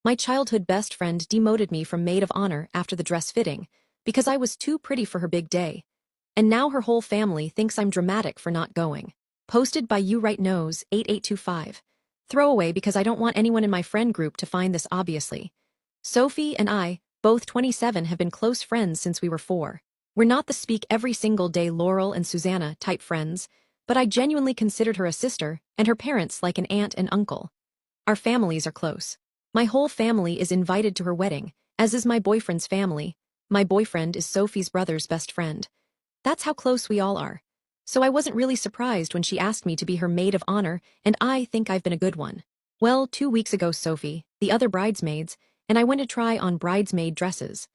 My childhood best friend demoted me from maid of honor after the dress fitting, because I was too pretty for her big day. And now her whole family thinks I'm dramatic for not going. Posted by You Right Knows 8825. Throwaway because I don't want anyone in my friend group to find this obviously. Sophie and I, both 27, have been close friends since we were 4. We're not the speak every single day Laurel and Susanna type friends, but I genuinely considered her a sister and her parents like an aunt and uncle. Our families are close. My whole family is invited to her wedding, as is my boyfriend's family. My boyfriend is Sophie's brother's best friend. That's how close we all are. So I wasn't really surprised when she asked me to be her maid of honor, and I think I've been a good one. Well, 2 weeks ago Sophie, the other bridesmaids, and I went to try on bridesmaid dresses.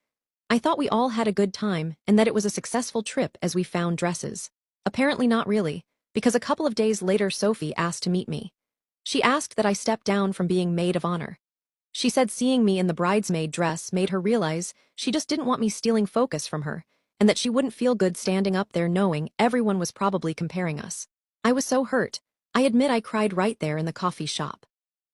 I thought we all had a good time and that it was a successful trip as we found dresses. Apparently not really, because a couple of days later Sophie asked to meet me. She asked that I step down from being maid of honor. She said seeing me in the bridesmaid dress made her realize she just didn't want me stealing focus from her, and that she wouldn't feel good standing up there knowing everyone was probably comparing us. I was so hurt. I admit I cried right there in the coffee shop.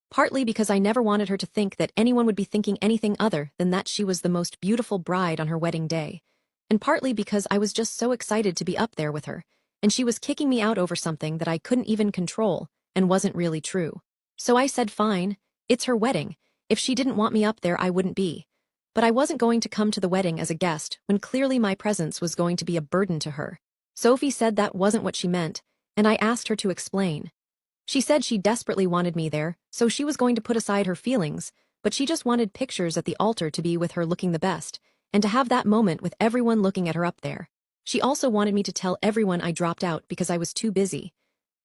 Partly because I never wanted her to think that anyone would be thinking anything other than that she was the most beautiful bride on her wedding day, and partly because I was just so excited to be up there with her, and she was kicking me out over something that I couldn't even control and wasn't really true. So I said fine, it's her wedding. If she didn't want me up there I wouldn't be. But I wasn't going to come to the wedding as a guest when clearly my presence was going to be a burden to her. Sophie said that wasn't what she meant, and I asked her to explain. She said she desperately wanted me there, so she was going to put aside her feelings, but she just wanted pictures at the altar to be with her looking the best, and to have that moment with everyone looking at her up there. She also wanted me to tell everyone I dropped out because I was too busy.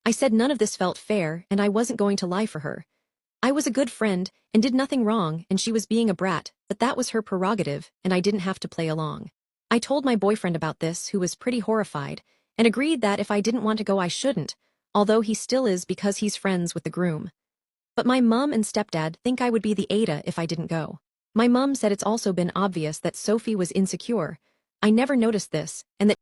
I said none of this felt fair and I wasn't going to lie for her. I was a good friend and did nothing wrong and she was being a brat, but that was her prerogative and I didn't have to play along. I told my boyfriend about this, who was pretty horrified, and agreed that if I didn't want to go I shouldn't, although he still is because he's friends with the groom. But my mum and stepdad think I would be the Ada if I didn't go. My mum said it's also been obvious that Sophie was insecure. I never noticed this, and that